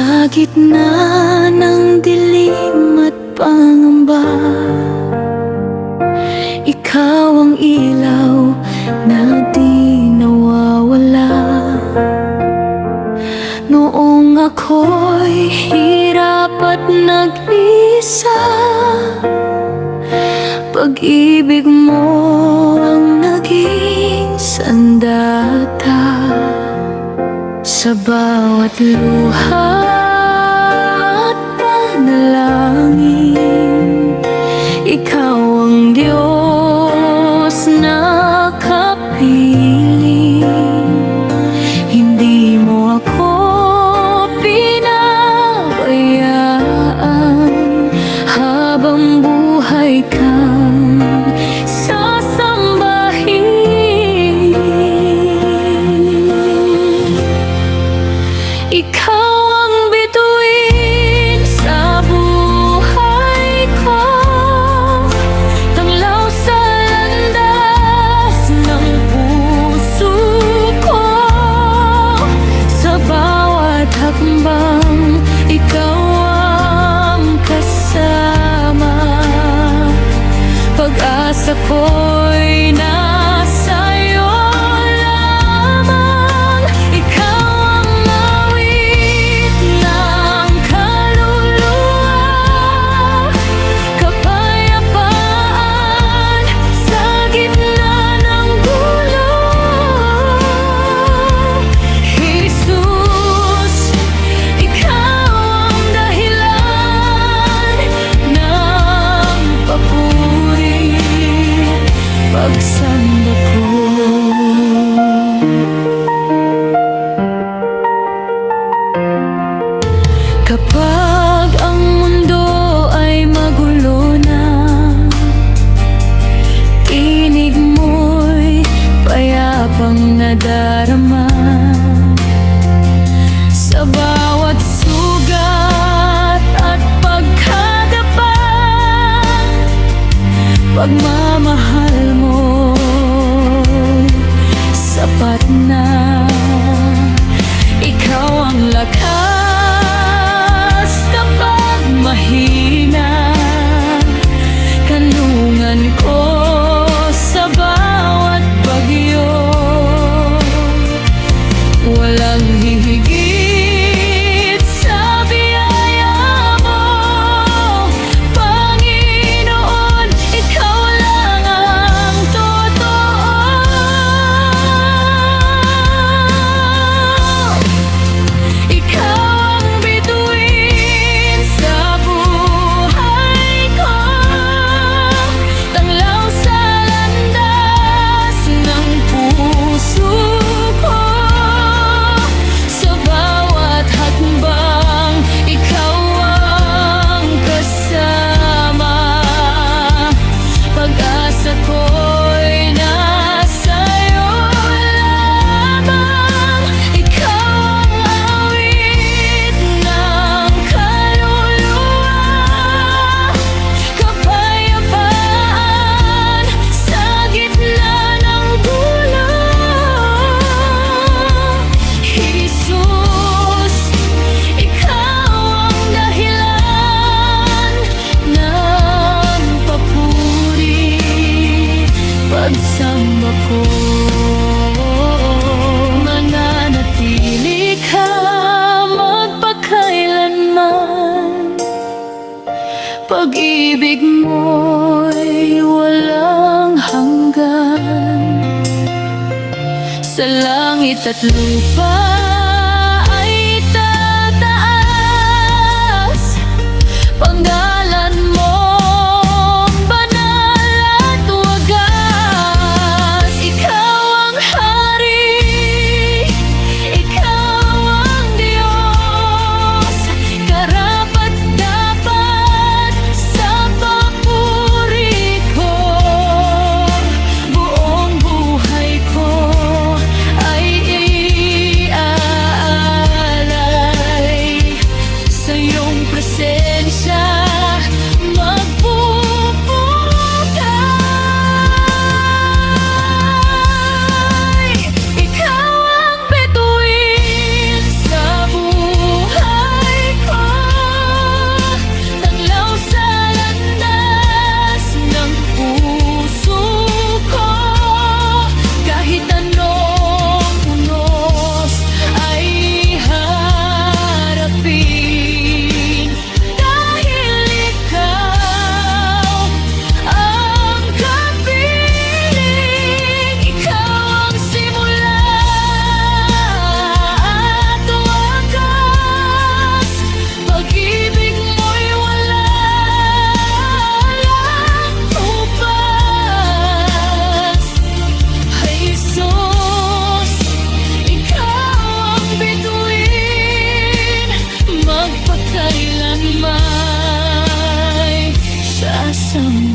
Sa gitna ng dilim at pangamba, ikaw ang ilaw na di nawawala. Noong ako'y hirap at nag-isa, pag-ibig mo ang naging sandata. Sa bawat luha at panalangin, ikaw ang Diyos na kapiling. Hindi mo ako pinabayaan, habang buhay kang sasambahin. Ikaw ang bituin sa buhay ko, tanglaw sa landas ng puso ko. Sa bawat hakbang, ikaw ang kasama. Pag-asa ko'y nasa'yo lamang. Ikaw ang awit ng kaluluwa, kapayapaan sa gitna ng gulo. Jesus, ikaw ang dahilan ng papuri, pagsamba ko. Kapag ang mundo ay magulo na, tinig mo'y payapang nadarama. Sa bawat sugat at pagkagapang, pagmamahal mo'y sapat na. Ikaw ang lakas kapag mahina, kanungan ko sa bawat bagyo. Walang hihigit sa biyaya mo, Panginoon. Ikaw lang ang totoo. Ikaw ang bituin sa buhay ko, tanglaw sa landas ng puso ko. Sa bawat hakbang, ikaw ang kasama. Pag-asa ko'y nasa'yo lamang. Ikaw ang awit ng kaluluwa, kapayapaan sa gitna ng gulo. Jesus, ikaw ang dahilan ng papuri, pagsamba ko. Mananatili ka magpakailanman, pag-ibig mo'y walang hanggan. Sa langit at lupa ay tataas, panggalan mo banal at wagas. Ikaw ang hari, ikaw ang Diyos, karapat-dapat sa papuri ko. Buong buhay ko ay isang